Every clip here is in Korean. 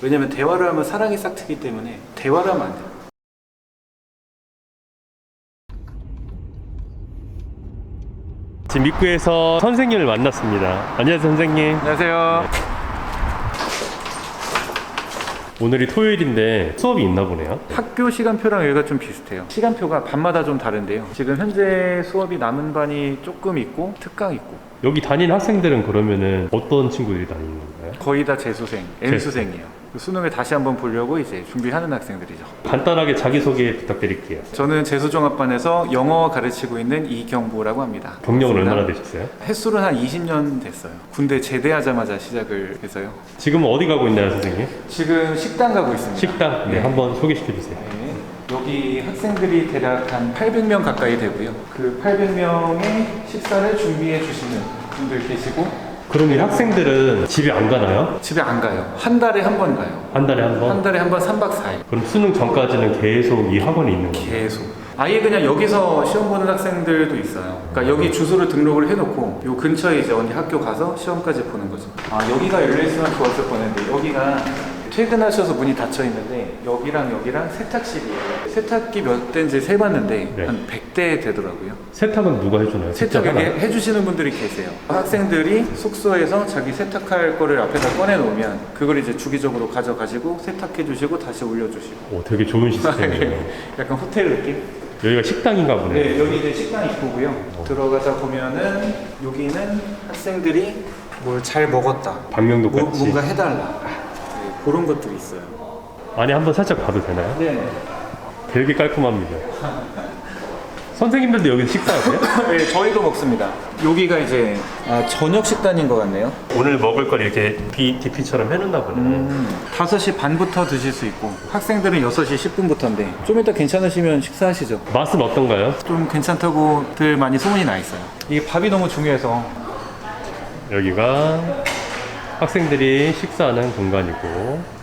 왜냐면 대화를 하면 사랑이 싹 트기 때문에 대화를 하면 안 돼요. 지금 입구에서 선생님을 만났습니다. 안녕하세요, 선생님. 안녕하세요. 오늘이 토요일인데 수업이 있나 보네요. 학교 시간표랑 여기가 좀 비슷해요. 시간표가 반마다 좀 다른데요. 지금 현재 수업이 남은 반이 조금 있고 특강 있고. 여기 다니는 학생들은 그러면은 어떤 친구들이 다니는 건가요? 거의 다 재수생, N수생이에요. 수능을 다시 한번 보려고 이제 준비하는 학생들이죠. 간단하게 자기소개 부탁드릴게요. 저는 재수종합반에서 영어 가르치고 있는 이경보라고 합니다. 경력은 반갑습니다. 얼마나 되셨어요? 횟수는 한 20년 됐어요. 군대 제대하자마자 시작을 해서요. 지금은 어디 가고 있나요, 선생님? 지금 식당 가고 있습니다. 식당? 네, 한번 소개시켜 주세요. 네. 여기 학생들이 대략 한 800명 가까이 되고요. 그 800명의 식사를 준비해 주시는 분들 계시고, 그럼 이 학생들은 집에 안 가나요? 집에 안 가요. 한 달에 한 번 가요. 한 달에 한 번? 한 달에 한 번 3박 4일. 그럼 수능 전까지는 계속 이 학원에 있는 거예요? 계속. 아예 그냥 여기서 시험 보는 학생들도 있어요. 그러니까 여기 주소를 등록을 해놓고 요 근처에 이제 언니 학교 가서 시험까지 보는 거죠. 아, 여기가 열려있으면 좋았을 뻔했는데 여기가 퇴근하셔서 문이 닫혀 있는데 여기랑 세탁실이에요. 세탁기 몇 대인지 세봤는데 네. 한 100대 되더라고요. 세탁은 누가 해주나요? 직접 세탁을 하나요? 해주시는 분들이 계세요. 학생들이 숙소에서 자기 세탁할 거를 앞에다 꺼내 놓으면 그걸 이제 주기적으로 가져가시고 세탁해 주시고 다시 올려주시고. 오, 되게 좋은 시스템이에요. 약간 호텔 느낌? 여기가 식당인가 보네요. 네, 여기 이제 식당 입구고요. 들어가자 보면은 여기는 학생들이 뭘 잘 먹었다, 방명록 같이. 뭔가 해달라, 네, 그런 것들이 있어요. 안에 한번 살짝 봐도 되나요? 네. 되게 깔끔합니다. 선생님들도 여기서 식사하세요? 네, 저희도 먹습니다. 여기가 이제 저녁 식단인 것 같네요. 오늘 먹을 걸 이렇게 DP처럼 해놓나 보네. 5시 반부터 드실 수 있고 학생들은 6시 10분부터인데 좀 이따 괜찮으시면 식사하시죠. 맛은 어떤가요? 좀 괜찮다고들 많이 소문이 나 있어요. 이게 밥이 너무 중요해서. 여기가 학생들이 식사하는 공간이고,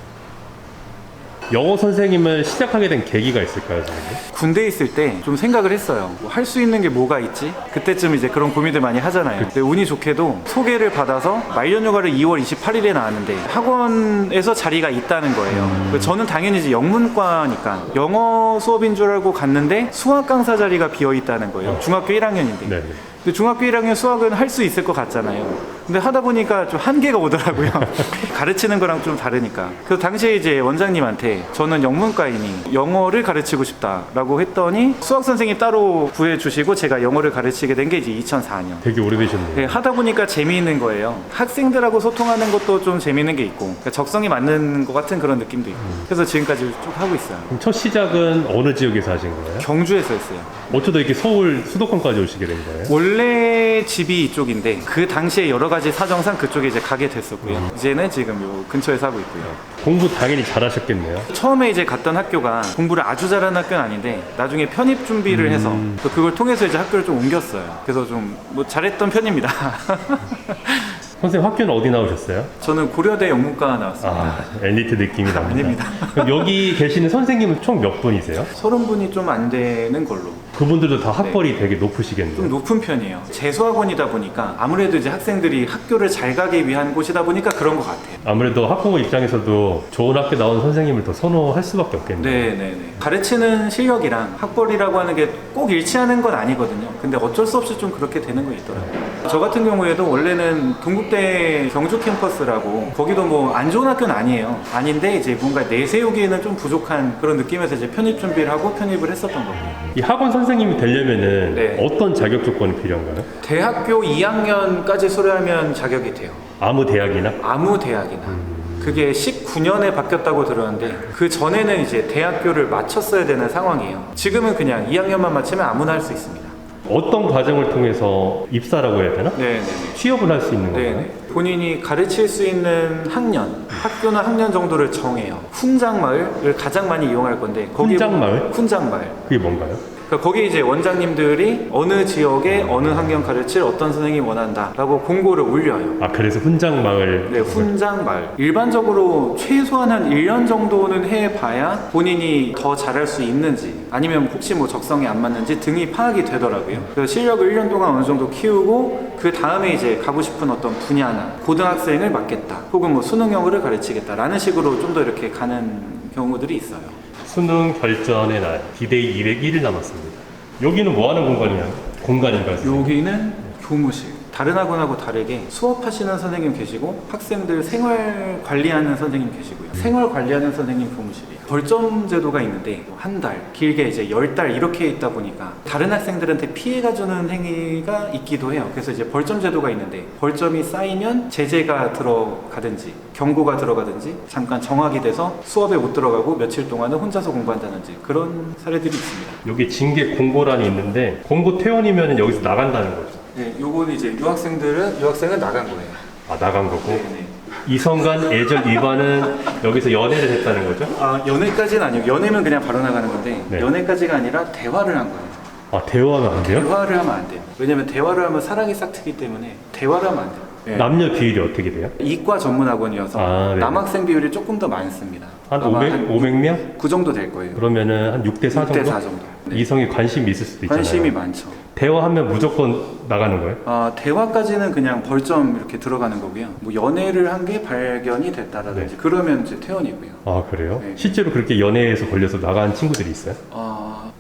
영어 선생님을 시작하게 된 계기가 있을까요, 선생님? 군대에 있을 때 좀 생각을 했어요. 할 수 있는 게 뭐가 있지? 그때쯤 이제 그런 고민들 많이 하잖아요. 근데 운이 좋게도 소개를 받아서 말년휴가를 2월 28일에 나왔는데 학원에서 자리가 있다는 거예요. 저는 당연히 이제 영문과니까 영어 수업인 줄 알고 갔는데 수학 강사 자리가 비어 있다는 거예요. 중학교 1학년인데. 네. 근데 중학교 1학년 수학은 할 수 있을 것 같잖아요. 근데 하다 보니까 좀 한계가 오더라고요. 가르치는 거랑 좀 다르니까. 그래서 당시에 이제 원장님한테 저는 영문과이니 영어를 가르치고 싶다라고 했더니 수학 선생님 따로 구해주시고 제가 영어를 가르치게 된 게 이제 2004년. 되게 오래되셨네요. 네, 하다 보니까 재미있는 거예요. 학생들하고 소통하는 것도 좀 재미있는 게 있고, 그러니까 적성이 맞는 것 같은 그런 느낌도 있고. 그래서 지금까지 쭉 하고 있어요. 그럼 첫 시작은 어느 지역에서 하신 거예요? 경주에서 했어요. 어쩌다 이렇게 서울 수도권까지 오시게 된 거예요? 원래 집이 이쪽인데 그 당시에 여러 가지 사정상 그쪽에 이제 가게 됐었고요. 이제는 지금 요 근처에서 하고 있고요. 공부 당연히 잘하셨겠네요. 처음에 이제 갔던 학교가 공부를 아주 잘하는 학교는 아닌데 나중에 편입 준비를 해서 또 그걸 통해서 이제 학교를 좀 옮겼어요. 그래서 좀 뭐 잘했던 편입니다. 선생님 학교는 어디 나오셨어요? 저는 고려대 영문과 나왔습니다. 아, 엘리트 느낌이 납니다. 아닙니다. 그럼 여기 계시는 선생님은 총 몇 분이세요? 30분이 좀 안 되는 걸로. 그분들도 다 학벌이 되게 높으시겠네요. 좀 높은 편이에요. 재수학원이다 보니까 아무래도 이제 학생들이 학교를 잘 가기 위한 곳이다 보니까 그런 것 같아요. 아무래도 학부모 입장에서도 좋은 학교 나온 선생님을 더 선호할 수밖에 없겠네요. 네네네. 가르치는 실력이랑 학벌이라고 하는 게 꼭 일치하는 건 아니거든요. 근데 어쩔 수 없이 좀 그렇게 되는 거 있더라고요. 저 같은 경우에도 원래는 동국대 경주 캠퍼스라고 거기도 뭐 안 좋은 학교는 아니에요. 아닌데 이제 뭔가 내세우기에는 좀 부족한 그런 느낌에서 이제 편입 준비를 하고 편입을 했었던 거고요. 이 학원 선생님이 되려면은 네. 어떤 자격 조건이 필요한가요? 대학교 2학년까지 수료하면 자격이 돼요. 아무 대학이나? 아무 대학이나. 그게 19년에 바뀌었다고 들었는데 그 전에는 이제 대학교를 마쳤어야 되는 상황이에요. 지금은 그냥 2학년만 마치면 아무나 할 수 있습니다. 어떤 과정을 통해서 입사라고 해야 되나? 네네네. 취업을 할 수 있는 건가요? 네네. 본인이 가르칠 수 있는 학년, 학교나 학년 정도를 정해요. 훈장마을을 가장 많이 이용할 건데 거기 훈장마을? 훈장마을. 그게 뭔가요? 그러니까 거기 이제 원장님들이 어느 지역에 어느 학년 가르칠 어떤 선생님이 원한다라고 공고를 올려요. 아, 그래서 훈장마을. 네, 훈장마을. 일반적으로 최소한 한 1년 정도는 해봐야 본인이 더 잘할 수 있는지 아니면 혹시 뭐 적성에 안 맞는지 등이 파악이 되더라고요. 그래서 실력을 1년 동안 어느 정도 키우고 그 다음에 이제 가고 싶은 어떤 분야나 고등학생을 맡겠다 혹은 뭐 수능 영어를 가르치겠다라는 식으로 좀 더 이렇게 가는 경우들이 있어요. 수능 결전의 날, 디데이 201일 남았습니다. 여기는 뭐 하는 공간인가요? 선생님? 여기는 교무실. 다른 학원하고 다르게 수업하시는 선생님 계시고 학생들 생활 관리하는 선생님 계시고요. 생활 관리하는 선생님 교무실이에요. 벌점 제도가 있는데 한 달, 길게 이제 10달 이렇게 있다 보니까 다른 학생들한테 피해가 주는 행위가 있기도 해요. 그래서 이제 벌점 제도가 있는데 벌점이 쌓이면 제재가 들어가든지 경고가 들어가든지 잠깐 정학이 돼서 수업에 못 들어가고 며칠 동안은 혼자서 공부한다든지 그런 사례들이 있습니다. 여기 징계 공고란이 있는데 공고 퇴원이면 여기서 나간다는 거죠. 네, 요거는 이제 유학생은 나간 거예요. 아, 나간 거고. 네네. 이성간 예절 위반은 여기서 연애를 했다는 거죠? 아, 연애까지는 아니고 연애면 그냥 바로 나가는 건데 네. 연애까지가 아니라 대화를 한 거예요. 아, 대화가 안 돼요? 대화를 하면 안 돼요. 왜냐면 대화를 하면 사랑이 싹 트기 때문에 대화를 하면 안 돼요. 네. 남녀 비율이 어떻게 돼요? 이과 전문학원이어서 아, 네. 남학생 비율이 조금 더 많습니다. 한 아마 500명? 그 정도 될 거예요. 그러면은 한 6대 4 정도? 6대 4 정도. 네. 이성에 관심이 있을 수도 있잖아요. 관심이 많죠. 대화하면 무조건 나가는 거예요? 아, 대화까지는 그냥 벌점 이렇게 들어가는 거고요. 뭐 연애를 한 게 발견이 됐다라든지 네. 그러면 이제 퇴원이고요. 아, 그래요? 네. 실제로 그렇게 연애에서 걸려서 나간 친구들이 있어요?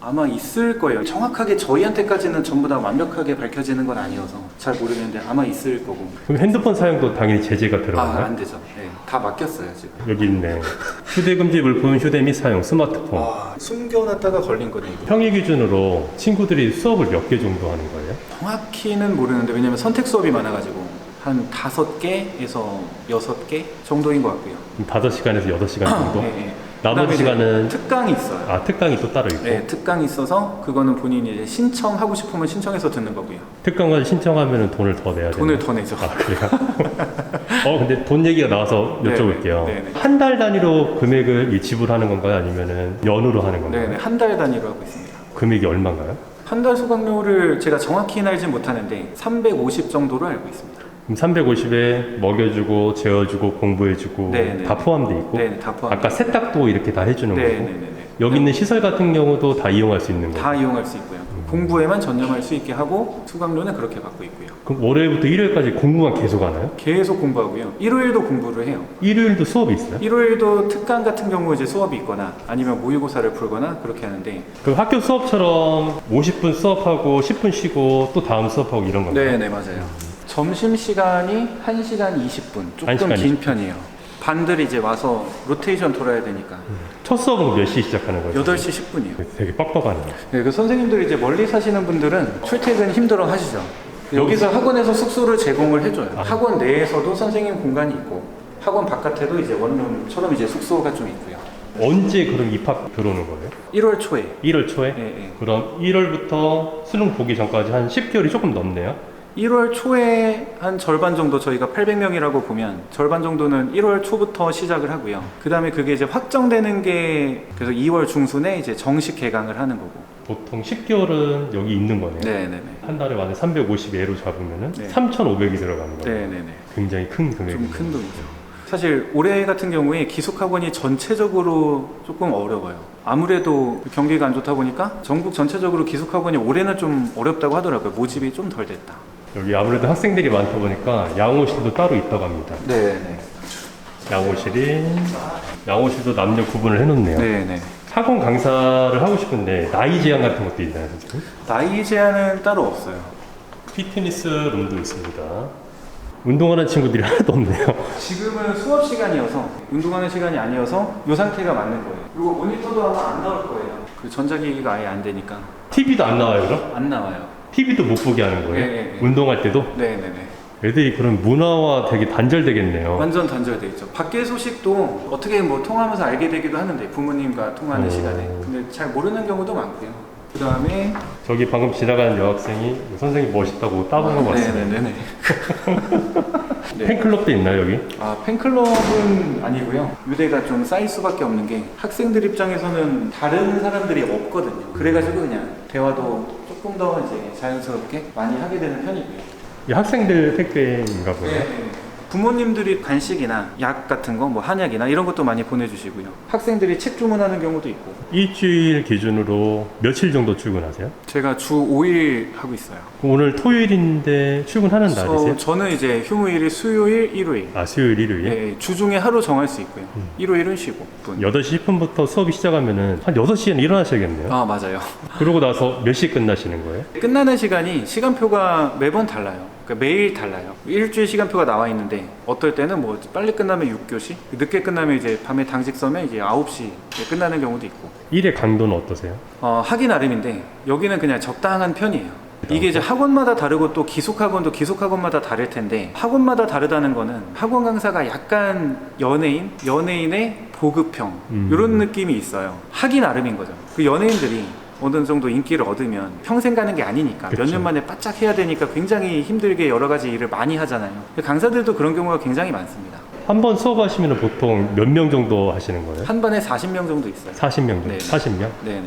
아마 있을 거예요. 정확하게 저희한테까지는 전부 다 완벽하게 밝혀지는 건 아니어서 잘 모르겠는데 아마 있을 거고. 그럼 핸드폰 사용도 당연히 제재가 들어가나요? 안 되죠. 네, 다 맡겼어요 지금. 여기 있네. 휴대금지 물품 휴대 및 사용 스마트폰. 숨겨놨다가 걸린 거네 이거. 평일 기준으로 친구들이 수업을 몇 개 정도 하는 거예요? 정확히는 모르는데 왜냐면 선택 수업이 많아가지고 한 5개에서 6개 정도인 것 같고요. 5시간에서 8시간 정도? 네. 나머지 시간은 특강이 있어요. 아, 특강이 또 따로 있고. 네, 특강이 있어서 그거는 본인이 이제 신청하고 싶으면 신청해서 듣는 거고요. 특강을 신청하면 돈을 더 내야 돼요. 돈을 더 내죠. 아, 그래요? 근데 돈 얘기가 나와서 여쭤볼게요. 네네. 한 달 단위로 금액을 지불하는 건가요? 아니면은 연으로 하는 건가요? 네, 한 달 단위로 하고 있습니다. 금액이 얼마인가요? 한 달 수강료를 제가 정확히는 알진 못하는데 350 정도로 알고 있습니다. 그럼 350에 먹여주고 재워주고 공부해주고 네네. 다 포함돼 있고 네, 다 포함. 아까 세탁도 이렇게 다 해주는 거고 네네네. 여기 있는 시설 같은 경우도 다 이용할 수 있는 거고 다 이용할 수 있고요. 공부에만 전념할 수 있게 하고 수강료는 그렇게 받고 있고요. 그럼 월요일부터 일요일까지 공부만 계속 하나요? 계속 공부하고요. 일요일도 공부를 해요. 일요일도 수업이 있어요? 일요일도 특강 같은 경우 이제 수업이 있거나 아니면 모의고사를 풀거나 그렇게 하는데 그럼 학교 수업처럼 50분 수업하고 10분 쉬고 또 다음 수업하고 이런 건가요? 네, 맞아요. 점심 시간이 1시간 20분. 조금 1시간 긴 20분. 편이에요. 반들이 이제 와서 로테이션 돌아야 되니까 첫 수업은 몇 시에 시작하는 거예요? 8시 10분이에요. 되게 빡빡하네요. 네, 그 선생님들이 이제 멀리 사시는 분들은 출퇴근 힘들어 하시죠. 여기서 학원에서 숙소를 제공을 해줘요. 학원 내에서도 선생님 공간이 있고 학원 바깥에도 이제 원룸처럼 이제 숙소가 좀 있고요. 언제 그럼 입학 들어오는 거예요? 1월 초에. 1월 초에? 네. 그럼 1월부터 수능 보기 전까지 한 10개월이 조금 넘네요? 1월 초에 한 절반 정도 저희가 800명이라고 보면 절반 정도는 1월 초부터 시작을 하고요. 그 다음에 그게 이제 확정되는 게 그래서 2월 중순에 이제 정식 개강을 하는 거고. 보통 10개월은 여기 있는 거네요. 네네네. 한 달에 만약 350예로 잡으면은 네. 3,500이 들어가는 거예요. 네네네. 굉장히 큰 좀 금액입니다. 큰 돈이죠. 사실 올해 같은 경우에 기숙학원이 전체적으로 조금 어려워요. 아무래도 경기가 안 좋다 보니까 전국 전체적으로 기숙학원이 올해는 좀 어렵다고 하더라고요. 모집이 좀 덜 됐다. 여기 아무래도 학생들이 많다 보니까 양호실도 따로 있다고 합니다. 네네. 양호실도 남녀 구분을 해놓네요. 네네. 학원 강사를 하고 싶은데 나이 제한 같은 것도 있나요, 선생님? 나이 제한은 따로 없어요. 피트니스 룸도 있습니다. 운동하는 친구들이 하나도 없네요. 지금은 수업 시간이어서 운동하는 시간이 아니어서 이 상태가 맞는 거예요. 그리고 모니터도 아마 안 나올 거예요. 그 전자기기가 아예 안 되니까 TV도 안 나와요, 그럼? 안 나와요. TV도 못 보게 하는 거예요? 네. 운동할 때도? 네네네. 애들이 그런 문화와 되게 단절되겠네요. 완전 단절돼 있죠. 밖의 소식도 어떻게 뭐 통하면서 알게 되기도 하는데 부모님과 통하는 오. 시간에 근데 잘 모르는 경우도 많고요. 그 다음에 저기 방금 지나가는 여학생이 선생님 멋있다고 따본 거 같습니다. 네네네. 네. 팬클럽도 있나요 여기? 아, 팬클럽은 아니고요. 유대가 좀 쌓일 수밖에 없는 게 학생들 입장에서는 다른 사람들이 없거든요. 그래가지고 그냥 대화도 조금 더 이제 자연스럽게 많이 하게 되는 편이고요. 이 학생들 택배인가 보네요. 네. 부모님들이 간식이나 약 같은 거, 뭐 한약이나 이런 것도 많이 보내주시고요. 학생들이 책 주문하는 경우도 있고. 일주일 기준으로 며칠 정도 출근하세요? 제가 주 5일 하고 있어요. 오늘 토요일인데 출근하는 날이세요? 저는 이제 휴무일이 수요일, 일요일. 아 수요일, 일요일? 네, 주중에 하루 정할 수 있고요. 일요일은 쉬고. 8시 10분부터 수업이 시작하면은 한 6시에는 일어나셔야겠네요. 아, 맞아요. 그러고 나서 몇 시에 끝나시는 거예요? 끝나는 시간이 시간표가 매번 달라요. 그러니까 매일 달라요. 일주일 시간표가 나와 있는데 어떨 때는 뭐 빨리 끝나면 6교시, 늦게 끝나면 이제 밤에 당직 서면 이제 9시에 끝나는 경우도 있고. 일의 강도는 어떠세요? 하기 나름인데 여기는 그냥 적당한 편이에요. 이게 이제 학원마다 다르고 또 기숙학원도 기숙학원마다 다를 텐데 학원마다 다르다는 거는 학원 강사가 약간 연예인의 보급형 이런 느낌이 있어요. 하기 나름인 거죠. 그 연예인들이 어느 정도 인기를 얻으면 평생 가는 게 아니니까 몇 년 만에 바짝 해야 되니까 굉장히 힘들게 여러 가지 일을 많이 하잖아요. 강사들도 그런 경우가 굉장히 많습니다. 한 번 수업하시면 보통 몇 명 정도 하시는 거예요? 한 반에 40명 정도 있어요. 40명 정도? 네네. 40명? 네네.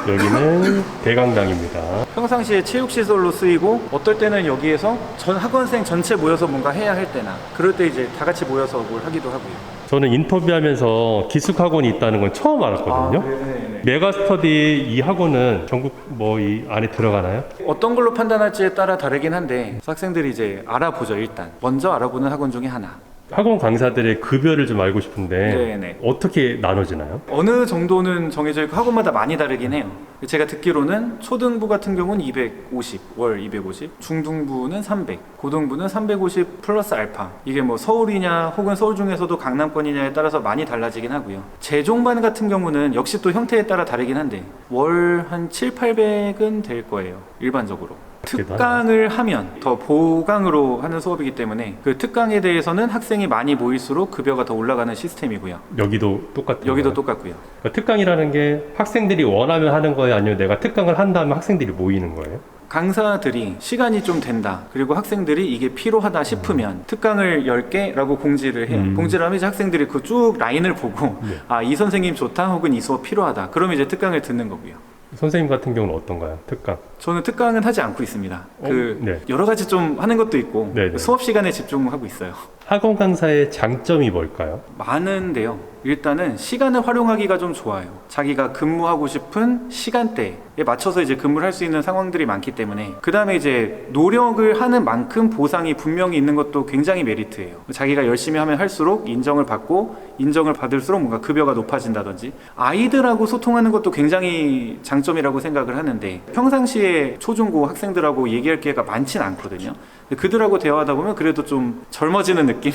여기는 대강당입니다. 평상시에 체육시설로 쓰이고 어떨 때는 여기에서 전 학원생 전체 모여서 뭔가 해야 할 때나 그럴 때 이제 다 같이 모여서 뭘 하기도 하고요. 저는 인터뷰하면서 기숙학원이 있다는 건 처음 알았거든요. 네네네. 메가스터디 이 학원은 전국 뭐 이 안에 들어가나요? 어떤 걸로 판단할지에 따라 다르긴 한데 학생들이 이제 알아보죠. 일단 먼저 알아보는 학원 중에 하나. 학원 강사들의 급여를 좀 알고 싶은데 네네. 어떻게 나눠지나요? 어느 정도는 정해져 있고 학원마다 많이 다르긴 해요. 제가 듣기로는 초등부 같은 경우는 250, 월 250, 중등부는 300, 고등부는 350 플러스 알파. 이게 뭐 서울이냐 혹은 서울 중에서도 강남권이냐에 따라서 많이 달라지긴 하고요. 재종반 같은 경우는 역시 또 형태에 따라 다르긴 한데 월 한 7, 800은 될 거예요. 일반적으로. 특강을 하면 더 보강으로 하는 수업이기 때문에 그 특강에 대해서는 학생이 많이 모일수록 급여가 더 올라가는 시스템이고요. 여기도 똑같아요? 여기도 똑같고요. 그러니까 특강이라는 게 학생들이 원하면 하는 거예요? 아니면 내가 특강을 한 다음에 학생들이 모이는 거예요? 강사들이 시간이 좀 된다, 그리고 학생들이 이게 필요하다 싶으면 특강을 10개라고 공지를 해요. 공지를 하면 이제 학생들이 그 쭉 라인을 보고 네. 아, 이 선생님 좋다 혹은 이 수업 필요하다, 그러면 이제 특강을 듣는 거고요. 선생님 같은 경우는 어떤가요? 특강? 저는 특강은 하지 않고 있습니다. 네. 여러 가지 좀 하는 것도 있고 네네. 수업 시간에 집중하고 있어요. 학원 강사의 장점이 뭘까요? 많은데요. 일단은 시간을 활용하기가 좀 좋아요. 자기가 근무하고 싶은 시간대에 맞춰서 이제 근무를 할 수 있는 상황들이 많기 때문에, 그 다음에 이제 노력을 하는 만큼 보상이 분명히 있는 것도 굉장히 메리트예요. 자기가 열심히 하면 할수록 인정을 받고, 인정을 받을수록 뭔가 급여가 높아진다든지, 아이들하고 소통하는 것도 굉장히 장점이라고 생각을 하는데 평상시에 초중고 학생들하고 얘기할 기회가 많진 않거든요. 그들하고 대화하다 보면 그래도 좀 젊어지는 느낌?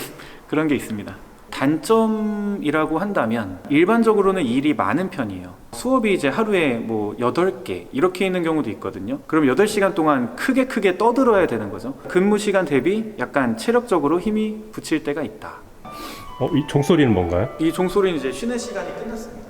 그런 게 있습니다. 단점이라고 한다면 일반적으로는 일이 많은 편이에요. 수업이 이제 하루에 뭐 8개 이렇게 있는 경우도 있거든요. 그럼 8시간 동안 크게 떠들어야 되는 거죠. 근무 시간 대비 약간 체력적으로 힘이 붙일 때가 있다. 이 종소리는 뭔가요? 이 종소리는 이제 쉬는 시간이 끝났습니다.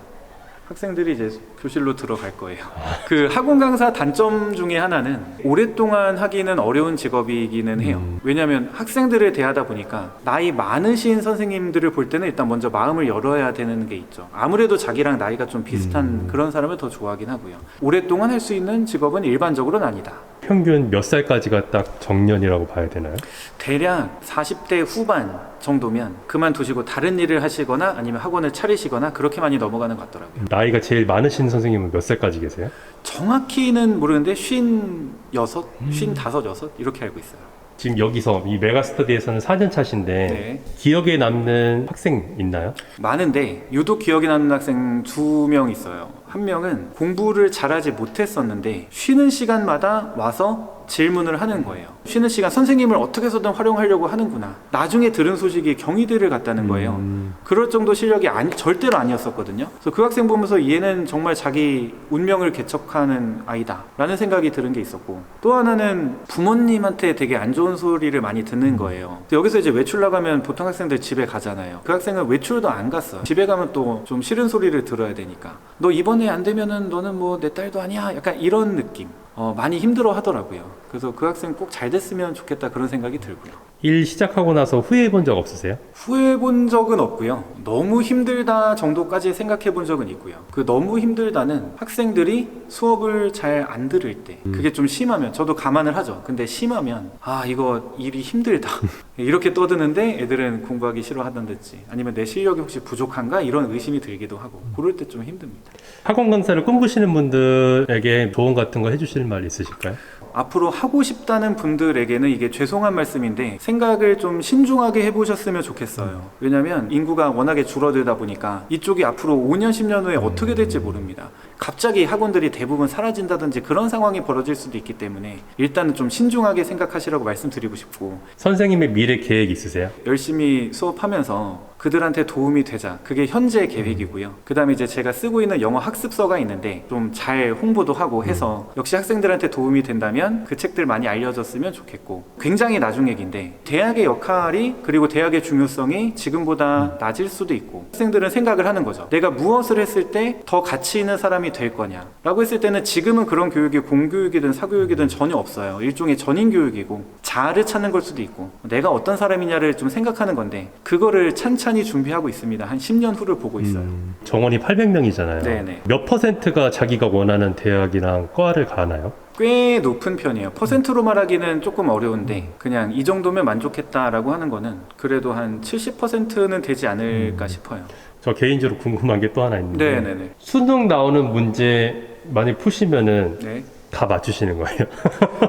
학생들이 이제 교실로 들어갈 거예요. 그 학원 강사 단점 중에 하나는 오랫동안 하기는 어려운 직업이기는 해요. 왜냐하면 학생들을 대하다 보니까 나이 많으신 선생님들을 볼 때는 일단 먼저 마음을 열어야 되는 게 있죠. 아무래도 자기랑 나이가 좀 비슷한 그런 사람을 더 좋아하긴 하고요. 오랫동안 할 수 있는 직업은 일반적으로는 아니다. 평균 몇 살까지가 딱 정년이라고 봐야 되나요? 대략 40대 후반 정도면 그만두시고 다른 일을 하시거나 아니면 학원을 차리시거나 그렇게 많이 넘어가는 것 같더라고요. 나이가 제일 많으신 선생님은 몇 살까지 계세요? 정확히는 모르는데 56, 55, 6 이렇게 알고 있어요. 지금 여기서 이 메가스터디에서는 4년 차신데 네. 기억에 남는 학생 있나요? 많은데 유독 기억에 남는 학생 2명 있어요. 한 명은 공부를 잘하지 못했었는데 쉬는 시간마다 와서 질문을 하는 거예요. 쉬는 시간 선생님을 어떻게 해서든 활용하려고 하는구나. 나중에 들은 소식이 경희대를 갔다는 거예요. 그럴 정도 실력이 절대로 아니었었거든요. 그래서 그 학생 보면서 얘는 정말 자기 운명을 개척하는 아이다 라는 생각이 드는 게 있었고, 또 하나는 부모님한테 되게 안 좋은 소리를 많이 듣는 거예요. 여기서 이제 외출 나가면 보통 학생들 집에 가잖아요. 그 학생은 외출도 안 갔어요. 집에 가면 또 좀 싫은 소리를 들어야 되니까, 너 이번에 안 되면은 너는 뭐 내 딸도 아니야, 약간 이런 느낌. 많이 힘들어 하더라고요. 그래서 그 학생 꼭 잘 됐으면 좋겠다, 그런 생각이 들고요. 일 시작하고 나서 후회해 본 적 없으세요? 후회해 본 적은 없고요. 너무 힘들다 정도까지 생각해 본 적은 있고요. 그 너무 힘들다는 학생들이 수업을 잘 안 들을 때, 그게 좀 심하면 저도 감안을 하죠. 근데 심하면 이거 일이 힘들다 이렇게 떠드는데 애들은 공부하기 싫어하던지, 아니면 내 실력이 혹시 부족한가 이런 의심이 들기도 하고, 그럴 때 좀 힘듭니다. 학원 강사를 꿈꾸시는 분들에게 조언 같은 거 해주실 말 있으실까요? 앞으로 하고 싶다는 분들에게는 이게 죄송한 말씀인데 생각을 좀 신중하게 해보셨으면 좋겠어요. 왜냐면 인구가 워낙에 줄어들다 보니까 이쪽이 앞으로 5년, 10년 후에 어떻게 될지 모릅니다. 갑자기 학원들이 대부분 사라진다든지 그런 상황이 벌어질 수도 있기 때문에 일단은 좀 신중하게 생각하시라고 말씀드리고 싶고, 선생님의 미래 계획 있으세요? 열심히 수업하면서 그들한테 도움이 되자, 그게 현재 계획이고요. 그 다음에 이제 제가 쓰고 있는 영어 학습서가 있는데 좀 잘 홍보도 하고 해서 역시 학생들한테 도움이 된다면 그 책들 많이 알려졌으면 좋겠고, 굉장히 나중 얘기인데 대학의 역할이, 그리고 대학의 중요성이 지금보다 낮을 수도 있고, 학생들은 생각을 하는 거죠. 내가 무엇을 했을 때 더 가치 있는 사람이 될 거냐 라고 했을 때는 지금은 그런 교육이 공교육이든 사교육이든 전혀 없어요. 일종의 전인 교육이고 자아를 찾는 걸 수도 있고, 내가 어떤 사람이냐를 좀 생각하는 건데 그거를 찬찬히 준비하고 있습니다. 한 10년 후를 보고 있어요. 정원이 800명이잖아요. 네네. 몇 퍼센트가 자기가 원하는 대학이랑 과를 가나요? 꽤 높은 편이에요. 퍼센트로 말하기는 조금 어려운데 그냥 이 정도면 만족했다라고 하는 거는 그래도 한 70%는 되지 않을까 싶어요. 저 개인적으로 궁금한 게 또 하나 있는데, 네네네. 수능 나오는 문제 많이 푸시면은 네. 다 맞추시는 거예요?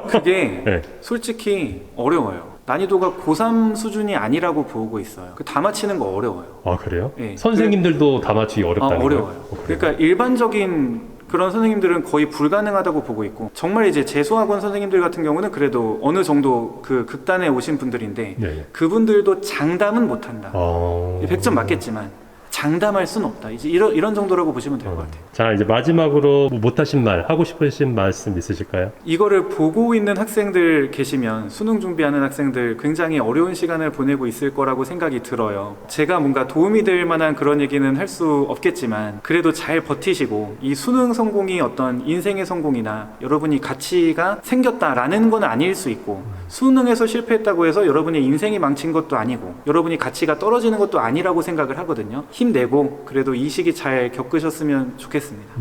그게 네. 솔직히 어려워요. 난이도가 고3 수준이 아니라고 보고 있어요. 다 맞히는 거 어려워요. 아, 그래요? 네. 선생님들도 다 맞추기 어렵다는 거예요? 어려워요. 그러니까 일반적인 그런 선생님들은 거의 불가능하다고 보고 있고, 정말 이제 재수학원 선생님들 같은 경우는 그래도 어느 정도 그 극단에 오신 분들인데 네. 그분들도 장담은 못한다. 100점 맞겠지만 장담할 수는 없다. 이제 이런 정도라고 보시면 될 것 같아요. 자, 이제 마지막으로 못하신 말, 하고 싶으신 말씀 있으실까요? 이거를 보고 있는 학생들 계시면, 수능 준비하는 학생들 굉장히 어려운 시간을 보내고 있을 거라고 생각이 들어요. 제가 뭔가 도움이 될 만한 그런 얘기는 할 수 없겠지만 그래도 잘 버티시고, 이 수능 성공이 어떤 인생의 성공이나 여러분이 가치가 생겼다라는 건 아닐 수 있고, 수능에서 실패했다고 해서 여러분의 인생이 망친 것도 아니고 여러분이 가치가 떨어지는 것도 아니라고 생각을 하거든요. 힘내고 그래도 이 시기 잘 겪으셨으면 좋겠습니다.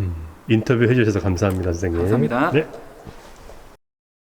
인터뷰 해주셔서 감사합니다, 선생님. 감사합니다. 네.